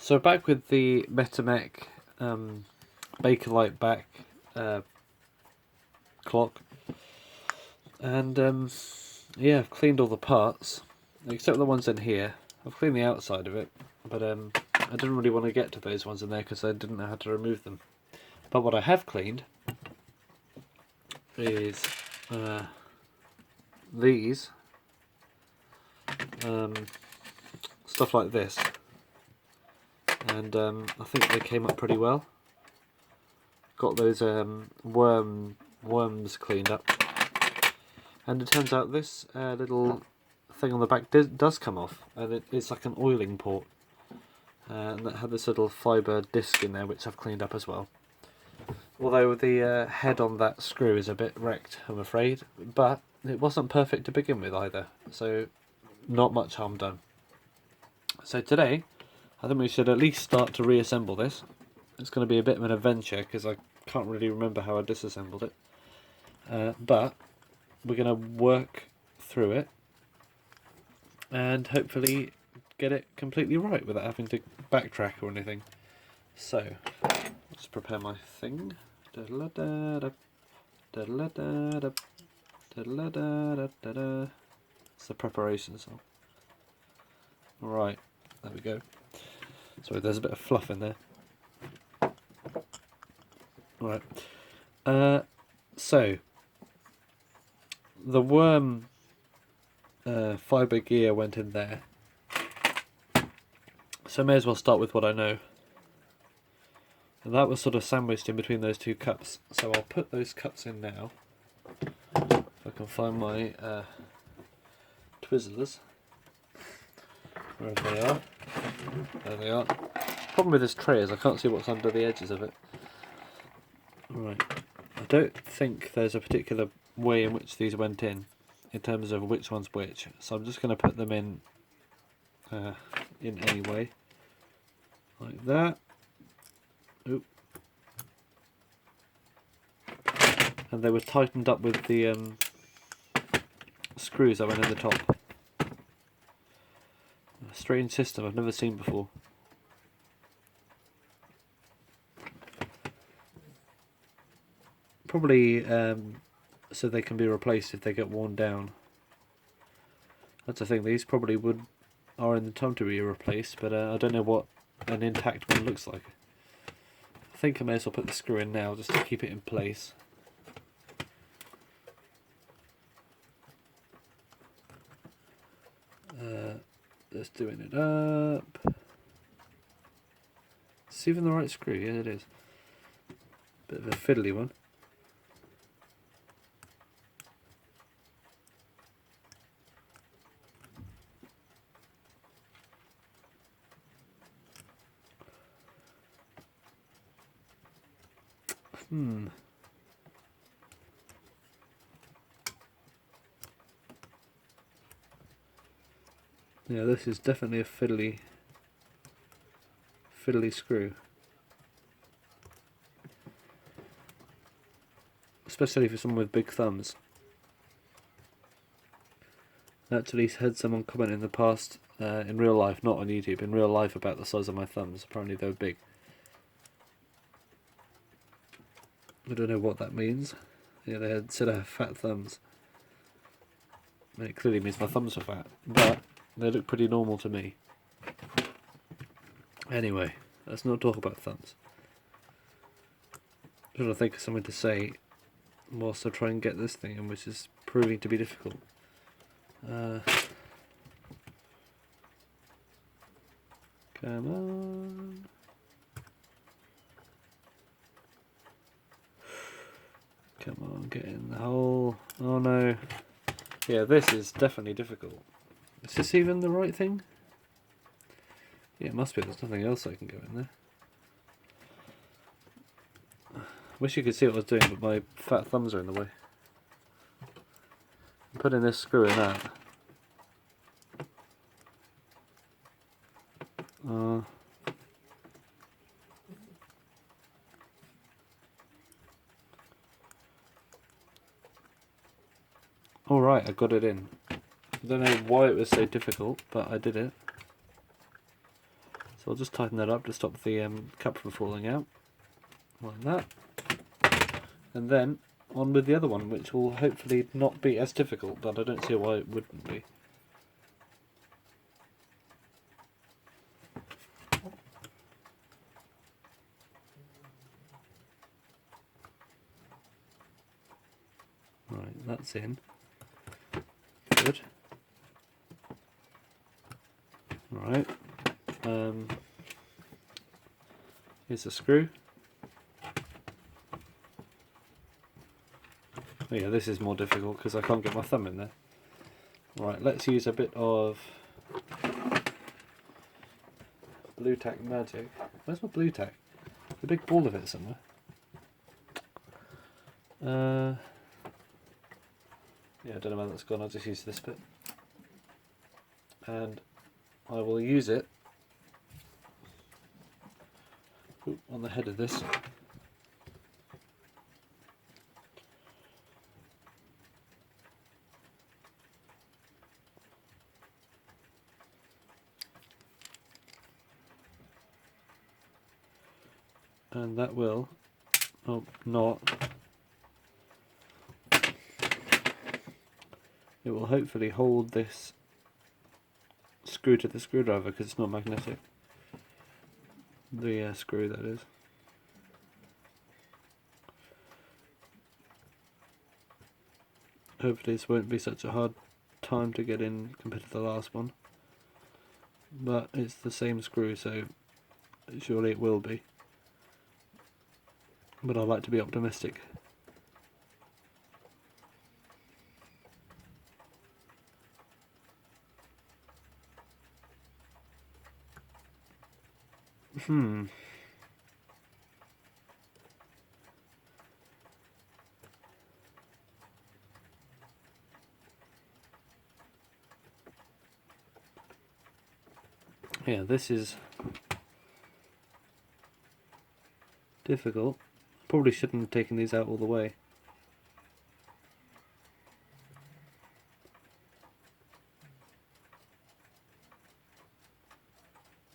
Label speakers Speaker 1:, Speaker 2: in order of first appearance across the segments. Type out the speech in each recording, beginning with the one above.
Speaker 1: So back with the Metamec Bakelite back clock, and yeah, I've cleaned all the parts except the ones in here. I've cleaned the outside of it, but I didn't really want to get to those ones in there because I didn't know how to remove them. But what I have cleaned is these stuff like this, and I think they came up pretty well. Got those worms cleaned up, and it turns out this little thing on the back does come off, and it's like an oiling port, and that had this little fibre disc in there which I've cleaned up as well. Although the head on that screw is a bit wrecked, I'm afraid, but it wasn't perfect to begin with either, so not much harm done. So today, I think we should at least start to reassemble this. It's going to be a bit of an adventure because I can't really remember how I disassembled it, but we're going to work through it and hopefully get it completely right without having to backtrack or anything. So, let's prepare my thing. It's the preparation song. Right, there we go. Sorry, there's a bit of fluff in there. Right. So, the worm fibre gear went in there. So I may as well start with what I know. And that was sort of sandwiched in between those two cups. So I'll put those cups in now. If I can find my Twizzlers. Wherever they are. There they are. Problem with this tray is I can't see what's under the edges of it. Right. I don't think there's a particular way in which these went in terms of which one's which. So I'm just going to put them in any way. Like that. Oop. And they were tightened up with the screws that went in the top. A strange system I've never seen before. Probably so they can be replaced if they get worn down. That's the thing, these probably are in the time to be replaced, but I don't know what an intact one looks like. I think I may as well put the screw in now just to keep it in place. Just doing it up. It's even the right screw, yeah it is. Bit of a fiddly one. Yeah, this is definitely a fiddly screw. Especially for someone with big thumbs. I actually had someone comment in the past, in real life, not on YouTube, in real life about the size of my thumbs. Apparently they were big. I don't know what that means. Yeah, they said I have fat thumbs. And it clearly means my thumbs are fat, but they look pretty normal to me. Anyway, let's not talk about thumbs. I'm trying to think of something to say whilst I try and get this thing in, which is proving to be difficult. Come on. Come on, get in the hole. Oh no. Yeah, this is definitely difficult. Is this even the right thing? Yeah, it must be. There's nothing else I can go in there. Wish you could see what I was doing, but my fat thumbs are in the way. I'm putting this screw in that. Alright, I got it in. I don't know why it was so difficult, but I did it. So I'll just tighten that up to stop the cup from falling out, like that. And then on with the other one, which will hopefully not be as difficult, but I don't see why it wouldn't be. Right, that's in. Good. Right. Here's the screw. Oh yeah, this is more difficult because I can't get my thumb in there. Right, let's use a bit of blue tack magic. Where's my blue tack? A big ball of it somewhere. Yeah, I don't know where that's gone. I'll just use this bit, and I will use it on the head of this. And that will, oh, not, it will hopefully hold this screw to the screwdriver because it's not magnetic. The screw, that is. Hopefully this won't be such a hard time to get in compared to the last one. But it's the same screw, so surely it will be. But I like to be optimistic. Yeah, this is difficult. Probably shouldn't have taken these out all the way.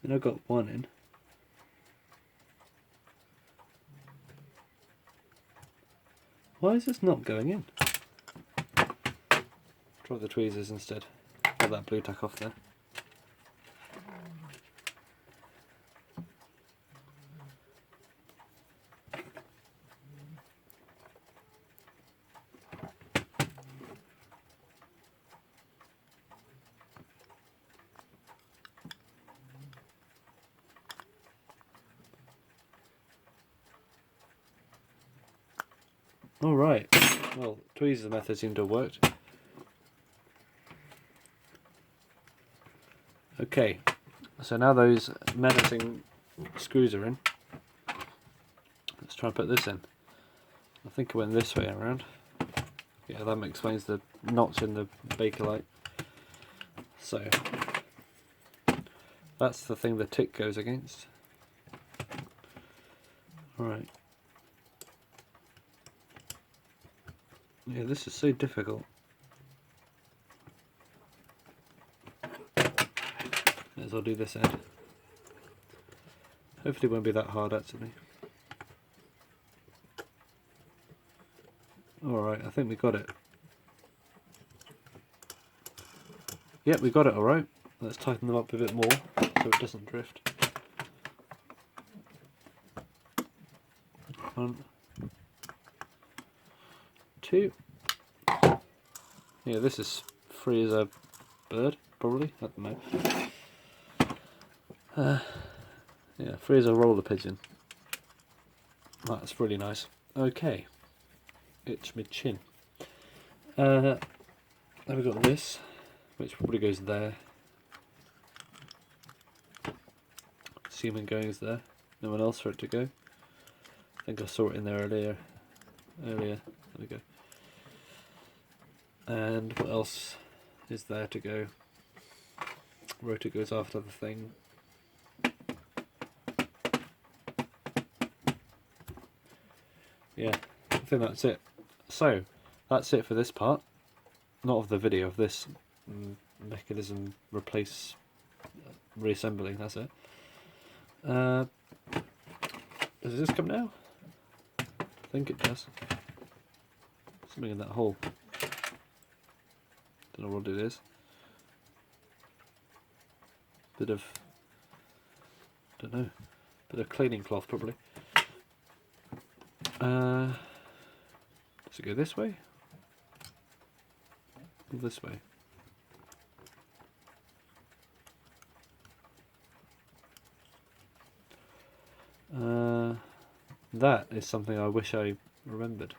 Speaker 1: And I got one in. Why is this not going in? Try the tweezers instead. Get that blue tack off there. Alright, well, tweezers method seemed to have worked. Okay, so now those menacing screws are in. Let's try and put this in. I think it went this way around. Yeah, that explains the notch in the Bakelite. So, that's the thing the tick goes against. Alright. Yeah, this is so difficult. As I'll do this end. Hopefully it won't be that hard actually. Alright, I think we got it. Yep, we got it alright. Let's tighten them up a bit more so it doesn't drift. 1, 2. Yeah, this is free as a bird, probably. I don't know. Yeah, free as a roller pigeon. That's really nice. Okay. Itch my chin. Then we've got this, which probably goes there. Assuming goes there. No one else for it to go. I think I saw it in there earlier. There we go. And what else is there to go? Rotor goes after the thing. Yeah, I think that's it. So, that's it for this part. Not of the video, of this mechanism reassembling, that's it. Does this come now? I think it does. Something in that hole. Don't know what it is. Bit of, don't know, bit of cleaning cloth probably. Does it go this way? Or this way? That is something I wish I remembered.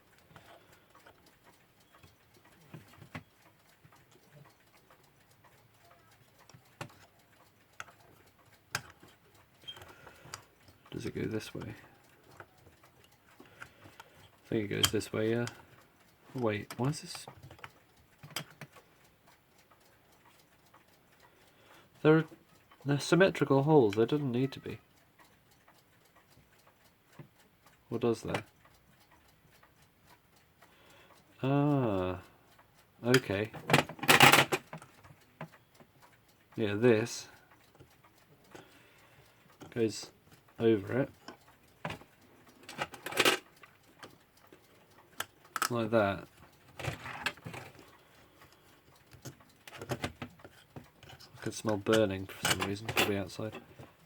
Speaker 1: Does it go this way? I think it goes this way, yeah. Wait, why is this? They're symmetrical holes, there doesn't need to be. What does there? Ah, okay. Yeah, this goes over it. Like that. I can smell burning for some reason, probably outside.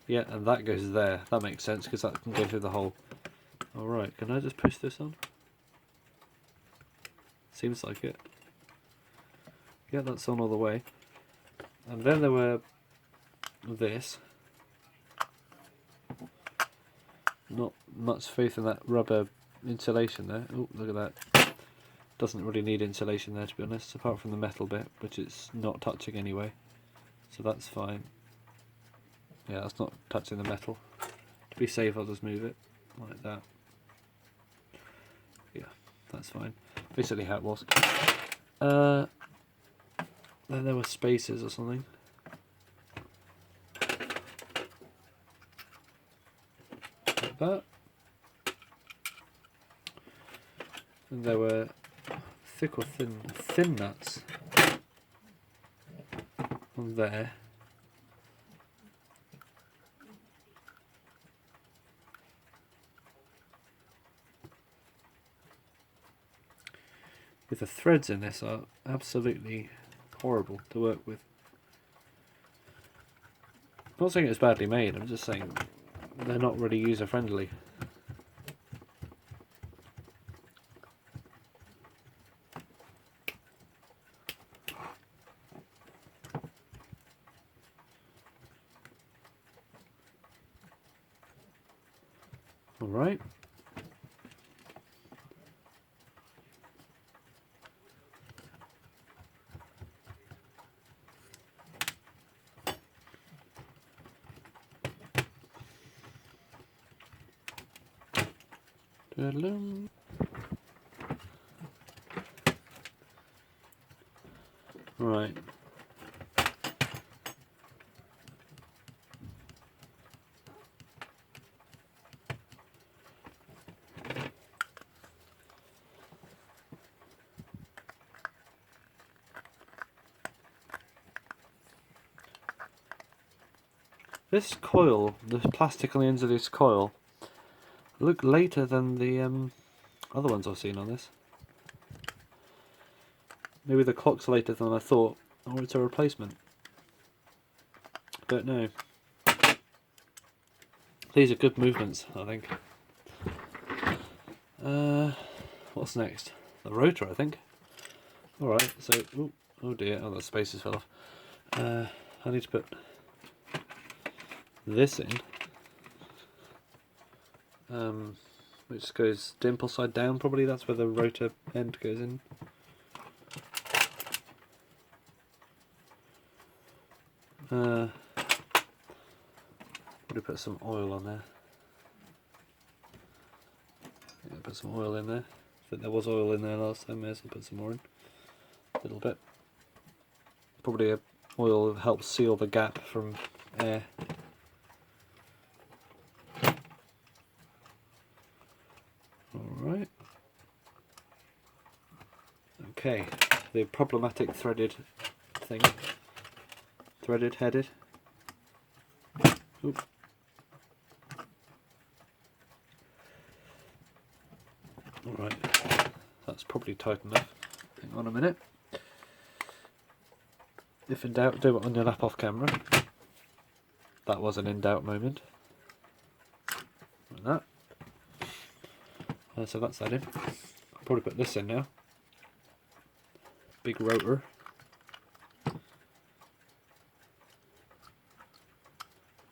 Speaker 1: Yeah, and that goes there. That makes sense because that can go through the hole. Alright, can I just push this on? Seems like it. Yeah, that's on all the way. And then there were this. Not much faith in that rubber insulation there. Oh, look at that. Doesn't really need insulation there, to be honest, apart from the metal bit, which it's not touching anyway. So that's fine. Yeah, that's not touching the metal. To be safe, I'll just move it like that. Yeah, that's fine. Basically how it was. Then there were spacers or something. Like that. And there were thick or thin nuts on there. With the threads in this are absolutely horrible to work with. I'm not saying it's badly made, I'm just saying they're not really user friendly. Alright. Right. This coil, the plastic on the ends of this coil, look later than the other ones I've seen on this. Maybe the clock's later than I thought, or it's a replacement. Don't know. These are good movements, I think. What's next? The rotor, I think. Alright, so... oh dear, oh the spaces fell off. I need to put this in. Which goes dimple side down, probably. That's where the rotor end goes in. I'm going to put some oil on there. Yeah, put some oil in there. I think there was oil in there last time, so put some more in. A little bit. Probably oil helps seal the gap from air. Alright. Okay, the problematic threaded thing. Threaded, headed. Oop. Alright, that's probably tight enough. Hang on a minute. If in doubt, do it on your lap off camera. That was an in doubt moment. Like that. So that's that in. I'll probably put this in now. Big rotor.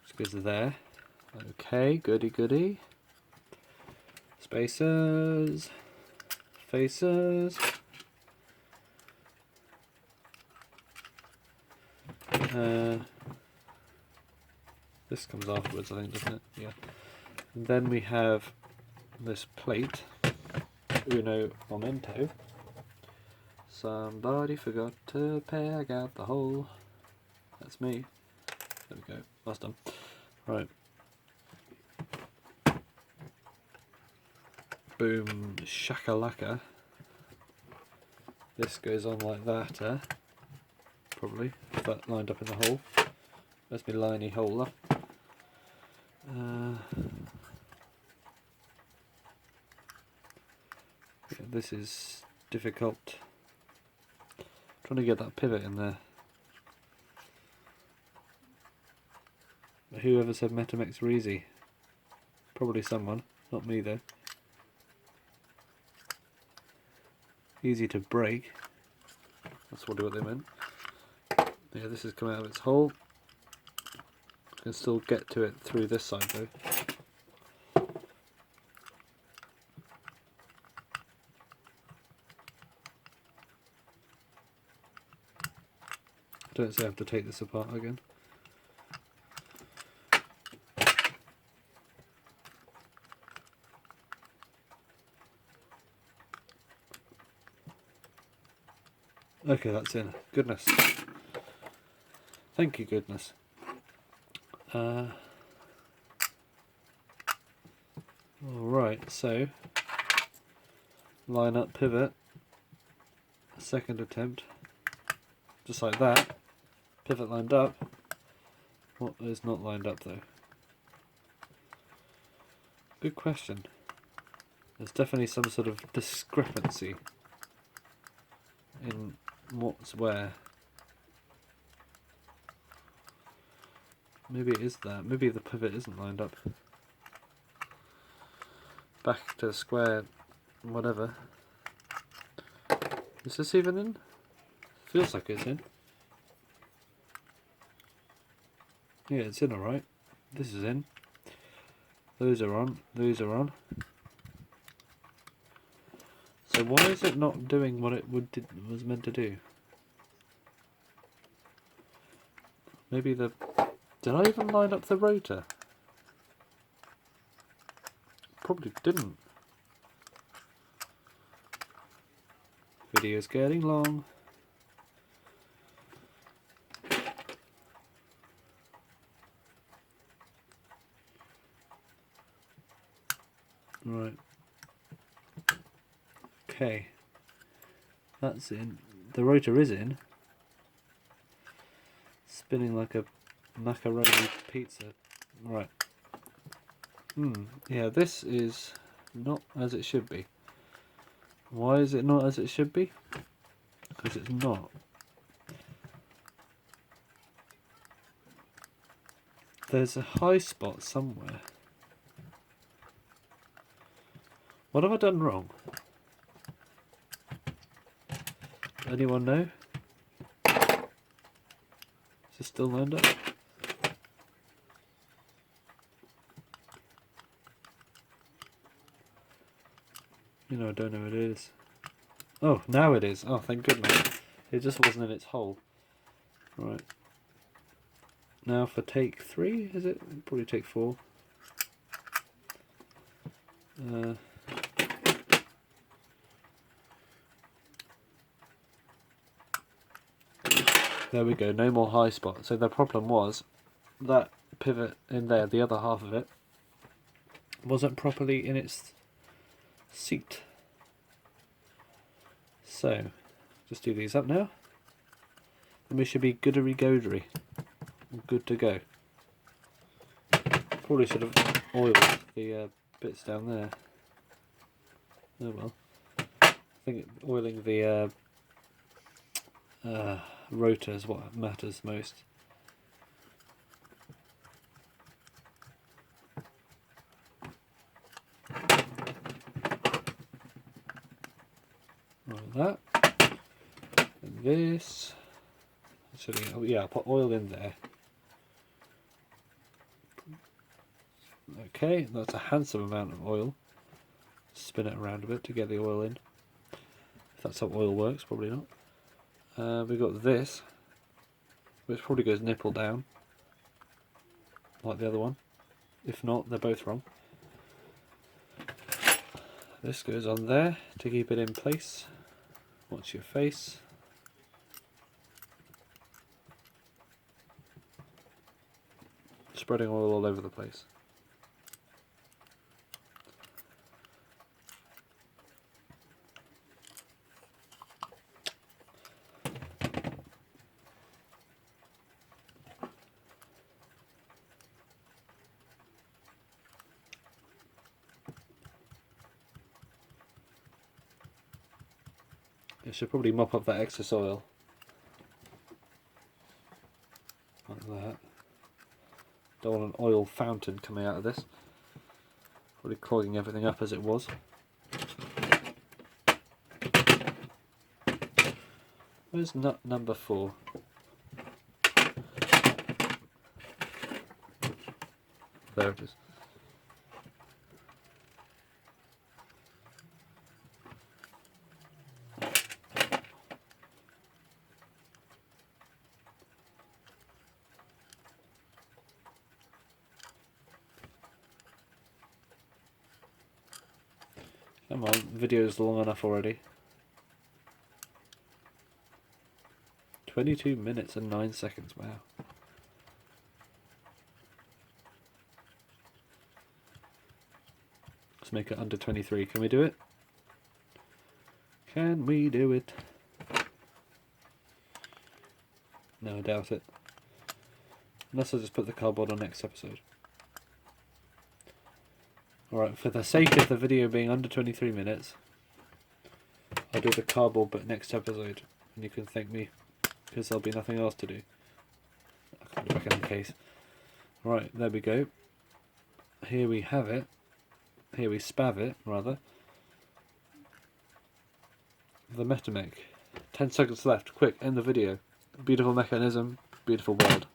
Speaker 1: Which goes there. Okay, goody goody. Spacers. Facers. This comes afterwards, I think, doesn't it? Yeah. And then we have this plate, uno momento. Somebody forgot to peg out the hole. That's me. There we go. That's done. Right. Boom shakalaka. This goes on like that, probably. If that lined up in the hole. There's my liney hole. Yeah, this is difficult. Trying to get that pivot in there. Whoever said Metamec's were easy? Probably someone, not me though. Easy to break. That's probably what they meant. Yeah, this has come out of its hole. I can still get to it through this side though. I don't say I have to take this apart again. Okay, that's in. Goodness. Thank you, goodness. Alright, so line up pivot. Second attempt. Just like that. Pivot lined up. What is not lined up though? Good question. There's definitely some sort of discrepancy in what's where. Maybe it is that. Maybe the pivot isn't lined up. Back to square, whatever. Is this even in? Feels like it's in. Yeah, it's in alright. This is in. Those are on. Those are on. So why is it not doing what it was meant to do? Maybe the... Did I even line up the rotor? Probably didn't. Video's getting long. Right. Okay. That's in. The rotor is in. Spinning like a macaroni pizza. Right. Yeah, this is not as it should be. Why is it not as it should be? Because it's not. There's a high spot somewhere. What have I done wrong? Anyone know? Is it still lined up? You know, I don't know what it is. Oh, now it is. Oh, thank goodness. It just wasn't in its hole. Right. Now for take 3, is it? Probably take 4. There we go, no more high spot. So the problem was that pivot in there, the other half of it, wasn't properly in its seat. So, just do these up now. And we should be goodery-godery. Good to go. Probably should have oiled the bits down there. Oh well. I think oiling the rotor is what matters most. Like that. And this. Actually, oh yeah, I'll put oil in there. Okay, that's a handsome amount of oil. Spin it around a bit to get the oil in. If that's how oil works, probably not. We've got this, which probably goes nipple down, like the other one. If not, they're both wrong. This goes on there to keep it in place. Watch your face. Spreading oil all over the place. It should probably mop up that excess oil. Like that. Don't want an oil fountain coming out of this. Probably clogging everything up as it was. Where's nut number 4? There it is. Come on, video's long enough already. 22 minutes and 9 seconds, wow. Let's make it under 23. Can we do it? Can we do it? No, I doubt it. Unless I just put the cardboard on next episode. Alright, for the sake of the video being under 23 minutes, I'll do the cardboard but next episode. And you can thank me, because there'll be nothing else to do. I'll put it back in the case. Right, there we go. Here we have it. Here we spav it, rather. The Metamec. 10 seconds left. Quick, end the video. Beautiful mechanism, beautiful world.